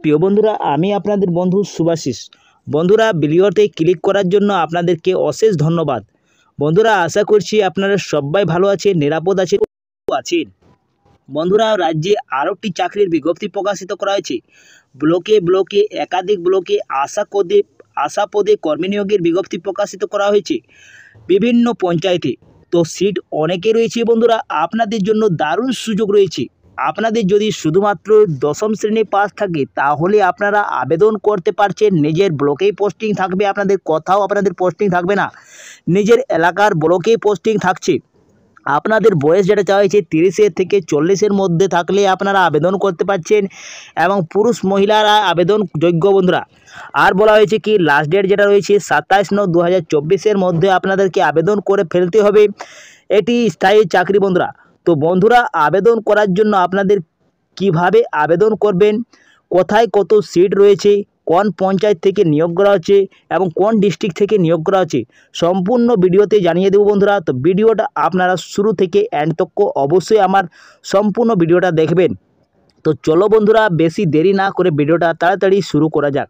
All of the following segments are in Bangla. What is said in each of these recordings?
প্রিয় বন্ধুরা, আমি আপনাদের বন্ধু শুভাশিস। বন্ধুরা, ভিডিওতে ক্লিক করার জন্য আপনাদেরকে অশেষ ধন্যবাদ। বন্ধুরা, আশা করছি আপনারা সবাই ভালো আছেন, নিরাপদ আছেন। বন্ধুরা, রাজ্যে আরও একটি চাকরির বিজ্ঞপ্তি প্রকাশিত করা হয়েছে। ব্লকে একাধিক ব্লকে আশা পদে কর্মী নিয়োগের বিজ্ঞপ্তি প্রকাশিত করা হয়েছে বিভিন্ন পঞ্চায়েতে। তো সিট অনেকে রয়েছে বন্ধুরা, আপনাদের জন্য দারুণ সুযোগ রয়েছে। আপনাদের যদি শুধুমাত্র দশম শ্রেণী পাস থাকে তাহলে আপনারা আবেদন করতে পারছেন। নিজের ব্লকেই পোস্টিং থাকবে, আপনাদের কোথাও আপনাদের পোস্টিং থাকবে না, নিজের এলাকার ব্লকেই পোস্টিং থাকছে। আপনাদের বয়স যেটা চাওয়া হয়েছে 30 থেকে 40-এর মধ্যে থাকলে আপনারা আবেদন করতে পারছেন এবং পুরুষ মহিলারা আবেদন যোগ্য বন্ধুরা। আর বলা হয়েছে কি লাস্ট ডেট যেটা রয়েছে 27/9/2024-এর মধ্যে আপনাদেরকে আবেদন করে ফেলতে হবে। এটি স্থায়ী চাকরি বন্ধুরা। তো বন্ধুরা, আবেদন করার জন্য আপনাদের কিভাবে আবেদন করবেন, কোথায় কত সিট রয়েছে, কোন পঞ্চায়েত থেকে নিয়োগ করা হচ্ছে এবং কোন ডিস্ট্রিক্ট থেকে নিয়োগ করা হচ্ছে সম্পূর্ণ ভিডিওতে জানিয়ে দেব বন্ধুরা। তো ভিডিওটা আপনারা শুরু থেকে এন্ড তক অবশ্যই আমার সম্পূর্ণ ভিডিওটা দেখবেন। তো চলো বন্ধুরা, বেশি দেরি না করে ভিডিওটা তাড়াতাড়ি শুরু করা যাক।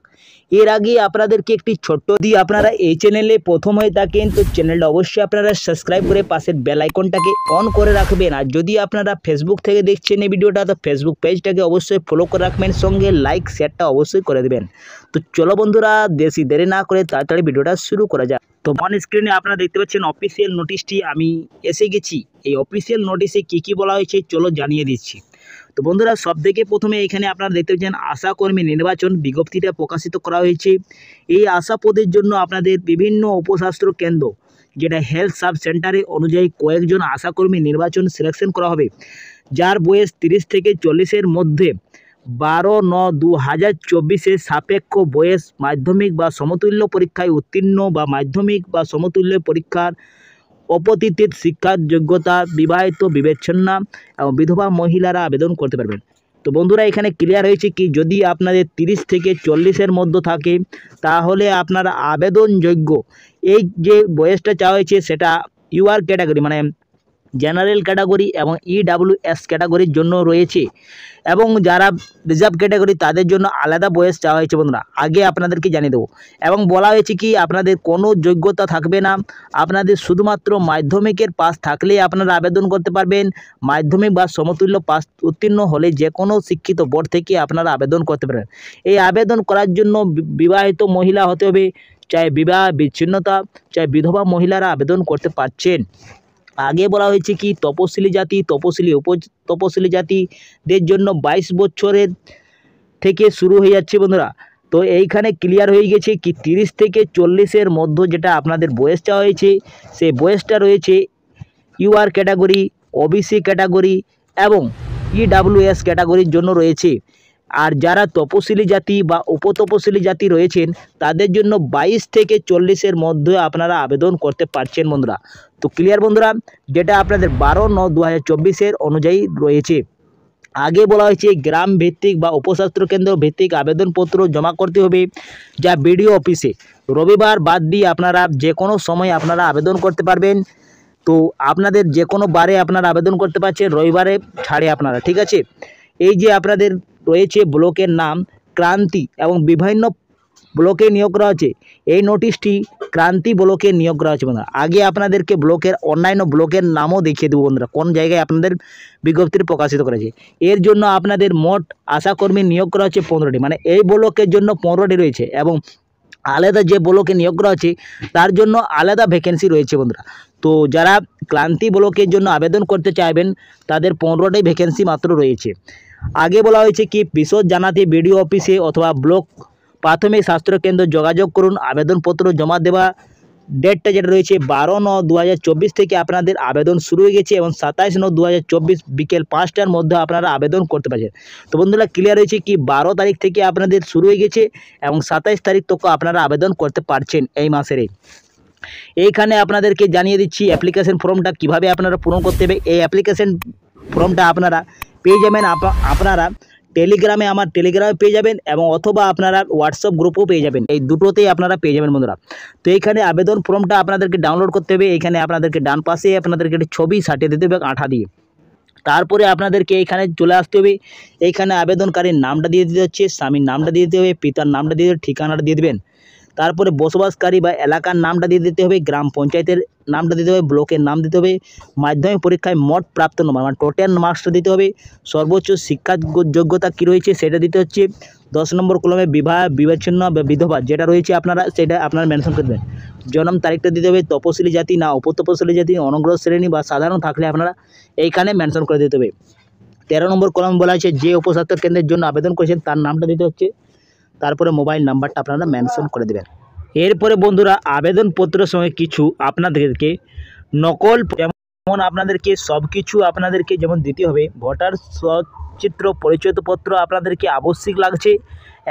এর আগে আপনাদেরকে একটি ছোট্ট দিয়ে আপনারা এই চ্যানেলে প্রথম হয়ে থাকেন তো চ্যানেলটা অবশ্যই আপনারা সাবস্ক্রাইব করে পাশের বেল আইকনটাকে অন করে রাখবেন। আর যদি আপনারা ফেসবুক থেকে দেখছেন এই ভিডিওটা তো ফেসবুক পেজটাকে অবশ্যই ফলো করে রাখবেন, সঙ্গে লাইক শেয়ারটা অবশ্যই করে দেবেন। তো চলো বন্ধুরা, বেশি দেরি না করে তাড়াতাড়ি ভিডিওটা শুরু করা যাক। তো অন স্ক্রিনে আপনারা দেখতে পাচ্ছেন অফিসিয়াল নোটিশটি আমি এসে গেছি। এই অফিসিয়াল নোটিশে কী বলা হয়েছে চলো জানিয়ে দিচ্ছি। তো বন্ধুরা, সবথেকে প্রথমে এখানে আপনারা দেখতে পাচ্ছেন আশাকর্মী নির্বাচন বিজ্ঞপ্তিটা প্রকাশিত করা হয়েছে। এই আশা পদের জন্য আপনাদের বিভিন্ন উপস্বাস্থ্য কেন্দ্র যেটা হেলথ সাব সেন্টারে অনুযায়ী কয়েকজন আশাকর্মী নির্বাচন সিলেকশন করা হবে, যার বয়স 30 থেকে 40-এর মধ্যে 12/9/2024 সাপেক্ষ বয়স মাধ্যমিক বা সমতুল্য পরীক্ষায় উত্তীর্ণ বা মাধ্যমিক বা সমতুল্য পরীক্ষার অপতিথিত শিক্ষার যোগ্যতা, বিবাহিত বিবেচনা এবং বিধবা মহিলারা আবেদন করতে পারবেন। তো বন্ধুরা, এখানে ক্লিয়ার হয়েছে কি যদি আপনাদের 30 থেকে 40-এর মধ্যে থাকে তাহলে আপনারা আবেদনযোগ্য। এই যে বয়সটা চাওয়া হয়েছে সেটা ইউআর ক্যাটাগরি মানে জেনারেল ক্যাটাগরি এবং EWS ক্যাটাগরির জন্য রয়েছে, এবং যারা রিজার্ভ ক্যাটাগরি তাদের জন্য আলাদা বয়স চাওয়া হয়েছে বন্ধুরা, আগে আপনাদেরকে জানিয়ে দেবো। এবং বলা হয়েছে কি আপনাদের কোনো যোগ্যতা থাকবে না, আপনাদের শুধুমাত্র মাধ্যমিকের পাস থাকলেই আপনারা আবেদন করতে পারবেন। মাধ্যমিক বা সমতুল্য পাস উত্তীর্ণ হলে যে কোনো শিক্ষিত বোর্ড থেকে আপনারা আবেদন করতে পারেন। এই আবেদন করার জন্য বিবাহিত মহিলা হতে হবে, চাই বিবাহ বিচ্ছিন্নতা, চাই বিধবা মহিলারা আবেদন করতে পারছেন। আগে বলা হয়েছে কি তপশিলি জাতি, তপশিলি জাতিদের জন্য 22 বছরের থেকে শুরু হয়ে যাচ্ছে বন্ধুরা। তো এইখানে ক্লিয়ার হয়ে গেছে কি 30 থেকে 40-এর মধ্যে যেটা আপনাদের বয়স চাওয়া হয়েছে সেই বয়সটা রয়েছে ইউআর ক্যাটাগরি, ওবিসি ক্যাটাগরি এবং EWS ক্যাটাগরির জন্য রয়েছে। আর যারা তপশিলি জাতি বা উপতপশিলি জাতি রয়েছেন তাদের জন্য 22 থেকে 40-এর মধ্যে আপনারা আবেদন করতে পারছেন বন্ধুরা। তো ক্লিয়ার বন্ধুরা, যেটা আপনাদের 12/9/2024-এর অনুযায়ী রয়েছে। আগে বলা হয়েছে গ্রাম ভিত্তিক বা উপস্বাস্থ্য কেন্দ্র ভিত্তিক আবেদনপত্র জমা করতে হবে, যা বিডিও অফিসে রবিবার বাদ দিয়ে আপনারা যে কোনো সময় আপনারা আবেদন করতে পারবেন। তো আপনাদের যে কোনো বারে আপনারা আবেদন করতে পারছেন, রবিবারে ছাড়ে আপনারা, ঠিক আছে। এই যে আপনাদের রয়েছে ব্লকের নাম ক্রান্তি এবং বিভিন্ন ব্লকে নিয়োগ করা হচ্ছে। এই নোটিশটি ক্রান্তি ব্লকে নিয়োগ করা হচ্ছে বন্ধুরা। আগে আপনাদেরকে ব্লকের অন্যান্য ব্লকের নামও দেখিয়ে দেবো বন্ধুরা, কোন জায়গায় আপনাদের বিজ্ঞপ্তিটি প্রকাশিত করেছে। এর জন্য আপনাদের মোট আশাকর্মী নিয়োগ করা হচ্ছে 15টি, মানে এই ব্লকের জন্য 15টি রয়েছে এবং আলাদা যে ব্লকে নিয়োগ করা হচ্ছে তার জন্য আলাদা ভ্যাকেন্সি রয়েছে বন্ধুরা। তো যারা ক্রান্তি ব্লকের জন্য আবেদন করতে চাইবেন তাদের 15টি ভ্যাকেন্সি মাত্র রয়েছে। আগে বলা হয়েছে কি বিশদ জানাতে বিডিও অফিসে অথবা ব্লক প্রাথমিক স্বাস্থ্য কেন্দ্রে যোগাযোগ করুন। আবেদনপত্র জমা দেওয়া ডেটটা যেটা রয়েছে 12/9/2024 থেকে আপনাদের আবেদন শুরু হয়ে গেছে এবং 27/9/2024 বিকেল 5টার মধ্যে আপনারা আবেদন করতে পারছেন। তো বন্ধুরা, ক্লিয়ার হয়েছে কি 12 তারিখ থেকে আপনাদের শুরু হয়ে গেছে এবং 27 তারিখ তক আপনারা আবেদন করতে পারছেন এই মাসের। এইখানে আপনাদেরকে জানিয়ে দিচ্ছি অ্যাপ্লিকেশন ফর্মটা কিভাবে আপনারা পূরণ করতে হবে। এই অ্যাপ্লিকেশন ফর্মটা আপনারা পেয়ে যাবেন আপনারা টেলিগ্রামে, আমার টেলিগ্রামে পেয়ে যাবেন এবং অথবা আপনারা হোয়াটসঅ্যাপ গ্রুপও পেয়ে যাবেন, এই দুটোতেই আপনারা পেয়ে যাবেন বন্ধুরা। তো এইখানে আবেদন ফর্মটা আপনাদেরকে ডাউনলোড করতে হবে। এখানে আপনাদেরকে ডান পাশে আপনাদেরকে একটি ছবি সাটিয়ে দিতে হবে আঠা দিয়ে। তারপরে আপনাদেরকে এইখানে চলে আসতে হবে। এইখানে আবেদনকারীর নামটা দিয়ে দিতে হচ্ছে, স্বামীর নামটা দিয়ে দিতে হবে, পিতার নামটা দিয়ে ঠিকানাটা দিয়ে দেবেন। তারপরে বসবাসকারী বা এলাকার নামটা দিয়ে দিতে হবে, গ্রাম পঞ্চায়েতের নামটা দিতে হবে, ব্লকের নাম দিতে হবে, মাধ্যমিক পরীক্ষায় মোট প্রাপ্ত নম্বর মানে টোটাল মার্কসটা দিতে হবে, সর্বোচ্চ শিক্ষা যোগ্যতা কী রয়েছে সেটা দিতে হচ্ছে। 10 নম্বর কলমে বিবাহ বিচ্ছিন্ন বা বিধবা যেটা রয়েছে আপনারা সেটা আপনারা মেনশন করে দেবেন। জন্ম তারিখটা দিতে হবে, তপশিলি জাতি না উপতপশিলি জাতি, অনগ্রহ শ্রেণী বা সাধারণ থাকলে আপনারা এইখানে মেনশন করে দিতে হবে। 13 নম্বর কলম বলা আছে যে উপস্বাস্থ্য কেন্দ্রের জন্য আবেদন করেছেন তার নামটা দিতে হচ্ছে, তারপরে মোবাইল নাম্বারটা আপনারা মেনশন করে দেবেন। এরপরে বন্ধুরা আবেদনপত্রের সঙ্গে কিছু আপনাদেরকে নকল যেমন আপনাদেরকে সব কিছু আপনাদেরকে যেমন দিতে হবে, ভোটার সচিত্র পরিচয়পত্র আপনাদেরকে আবশ্যিক লাগছে,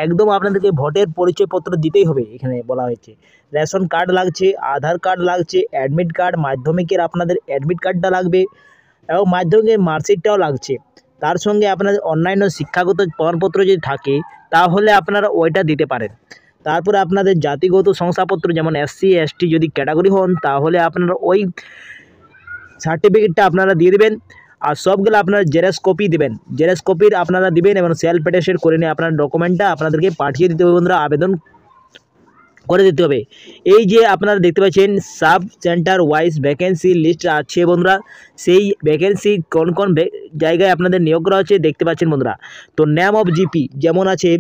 একদম আপনাদেরকে ভোটের পরিচয়পত্র দিতেই হবে। এখানে বলা হয়েছে রেশন কার্ড লাগছে, আধার কার্ড লাগছে, অ্যাডমিট কার্ড, মাধ্যমিকের আপনাদের অ্যাডমিট কার্ডটা লাগবে এবং মাধ্যমিকের মার্কশিটটাও লাগছে। তার সঙ্গে আপনাদের অন্যান্য শিক্ষাগত প্রমাণপত্র যদি থাকে তাহলে আপনারা ওইটা দিতে পারেন। তারপরে আপনাদের জাতিগত শংসাপত্র যেমন SC ST যদি ক্যাটাগরি হন তাহলে আপনারা ওই সার্টিফিকেটটা আপনারা দিয়ে দেবেন। আর সবগুলো আপনারা জেরক্স কপি দেবেন, জেরক্স কপির আপনারা দিবেন এবং সেলফ অ্যাটেস্টেড করে নিয়ে আপনার ডকুমেন্টটা আপনাদেরকে পাঠিয়ে দিতে হবে বন্ধুরা, আবেদন করে দিতে হবে। এই যে আপনারা দেখতে পাচ্ছেন sub centre wise vacancy list আছে বন্ধুরা, সেই ভ্যাকেন্সি কোন কোন জায়গায় আপনাদের নিয়োগ করা হচ্ছে দেখতে পাচ্ছেন বন্ধুরা। তো নেম অফ জিপি যেমন আছে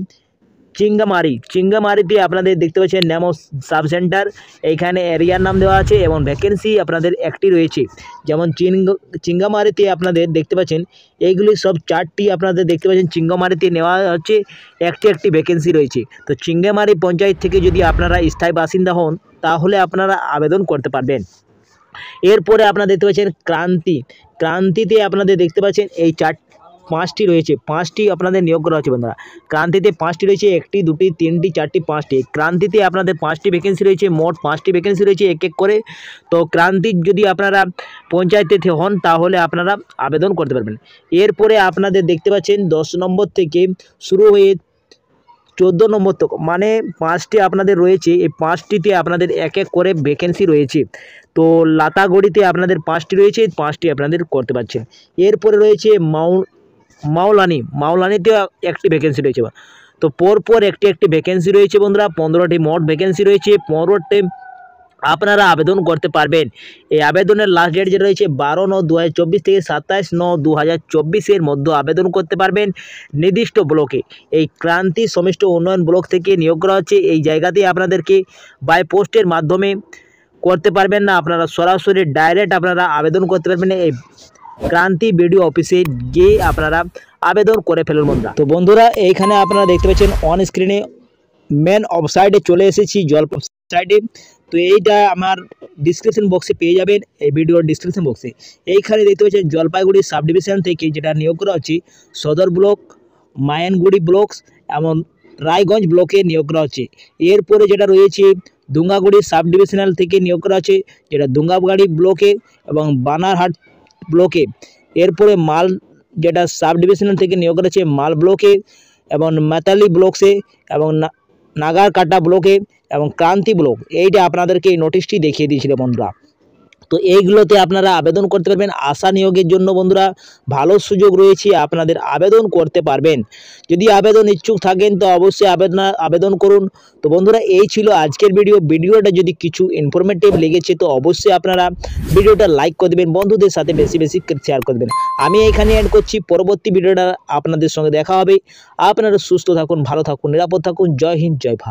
চিঙ্গামারিতে আপনাদের দেখতে পাচ্ছেন নেম অফ সাব সেন্টার, এইখানে এরিয়ার নাম দেওয়া আছে এবং ভ্যাকেন্সি আপনাদের একটি রয়েছে। যেমন চিঙ্গামারিতে আপনাদের দেখতে পাচ্ছেন এইগুলি সব 4টি আপনাদের দেখতে পাচ্ছেন চিঙ্গামারিতে নেওয়া হচ্ছে, একটি ভ্যাকেন্সি রয়েছে। তো চিঙ্গামারি পঞ্চায়েত থেকে যদি আপনারা স্থায়ী বাসিন্দা হন তাহলে আপনারা আবেদন করতে পারবেন। এরপরে আপনারা দেখতে পাচ্ছেন ক্রান্তিতে আপনাদের দেখতে পাচ্ছেন এই 5টি রয়েছে, 5টি আপনাদের নিয়োগ করা হচ্ছে বন্ধুরা। ক্রান্তিতে 5টি রয়েছে, 1টি 2টি 3টি 4টি 5টি। ক্রান্তিতে আপনাদের 5টি ভ্যাকেন্সি রয়েছে, মোট 5টি ভ্যাকেন্সি রয়েছে এক এক করে। তো ক্রান্তি যদি আপনারা পঞ্চায়েতে হন তাহলে আপনারা আবেদন করতে পারবেন। এরপরে আপনাদের দেখতে পাচ্ছেন 10 নম্বর থেকে শুরু হয়ে 14 নম্বর তক মানে 5টি আপনাদের রয়েছে, এই 5টিতে আপনাদের এক এক করে ভ্যাকেন্সি রয়েছে। তো লাতাগড়িতে আপনাদের 5টি রয়েছে, 5টি আপনাদের করতে পারছেন। এরপরে রয়েছে মাওলানিতে একটি ভ্যাকেন্সি রয়েছে। তো পরপর একটি ভ্যাকেন্সি রয়েছে বন্ধুরা, 15টি মোট ভ্যাকেন্সি রয়েছে, 15টি আপনারা আবেদন করতে পারবেন। এই আবেদনের লাস্ট ডেট যেটা রয়েছে 12/9/2024 থেকে 27/9/2024 মধ্যে আবেদন করতে পারবেন নির্দিষ্ট ব্লকে। এই ক্রান্তি সমষ্টি উন্নয়ন ব্লক থেকে নিয়োগ করা হচ্ছে। এই জায়গাতে আপনাদেরকে বাই পোস্টের মাধ্যমে করতে পারবেন না, আপনারা সরাসরি ডাইরেক্ট আপনারা আবেদন করতে পারবেন এই ক্রান্তি বিডিও অফিসে গিয়ে আপনারা আবেদন করে ফেলুন বন্ধুরা। তো বন্ধুরা এইখানে আপনারা দেখতে পাচ্ছেন অন স্ক্রিনে মেন ওয়েবসাইটে চলে এসেছি, জলপাই ওয়েবসাইটে। তো এইটা আমার ডিসক্রিপশন বক্সে পেয়ে যাবেন, এই ভিডিওর ডিসক্রিপশন বক্সে। এইখানে দেখতে পাচ্ছেন জলপাইগুড়ি সাব ডিভিশন থেকে যেটা নিয়োগ করা হচ্ছে সদর ব্লক, মায়ানগুড়ি ব্লকস এবং রায়গঞ্জ ব্লকে নিয়োগ করা হচ্ছে। এরপরে যেটা রয়েছে দুঙ্গাগুড়ি সাব ডিভিশনাল থেকে নিয়োগ করা হচ্ছে যেটা দুঙ্গাবাড়ি ব্লকে এবং বানারহাট ব্লকে। এরপরে মাল যেটা সাব ডিভিশনাল থেকে নিয়োগ করা হচ্ছে মাল ব্লকে এবং মাতালি ব্লকসে এবং নাগারকাটা ব্লকে এবং ক্রান্তি ব্লক। এইটা আপনাদেরকে এই নোটিশটি দেখিয়ে দিয়েছিল বন্ধুরা। তো এইগুলোতে আপনারা আবেদন করতে পারবেন আশা নিয়োগের জন্য বন্ধুরা, ভালো সুযোগ রয়েছে, আপনাদের আবেদন করতে পারবেন। যদি আবেদন ইচ্ছুক থাকেন তো অবশ্যই আবেদন করুন। তো বন্ধুরা এই ছিল আজকের ভিডিওটা যদি কিছু ইনফরমেটিভ লেগেছে তো অবশ্যই আপনারা ভিডিওটা লাইক করে দেবেন, বন্ধুদের সাথে বেশি শেয়ার করে দেবেন। আমি এখানে অ্যাড করছি, পরবর্তী ভিডিওটা আপনাদের সঙ্গে দেখা হবে। আপনারা সুস্থ থাকুন, ভালো থাকুন, নিরাপদ থাকুন। জয় হিন্দ, জয় ভারত।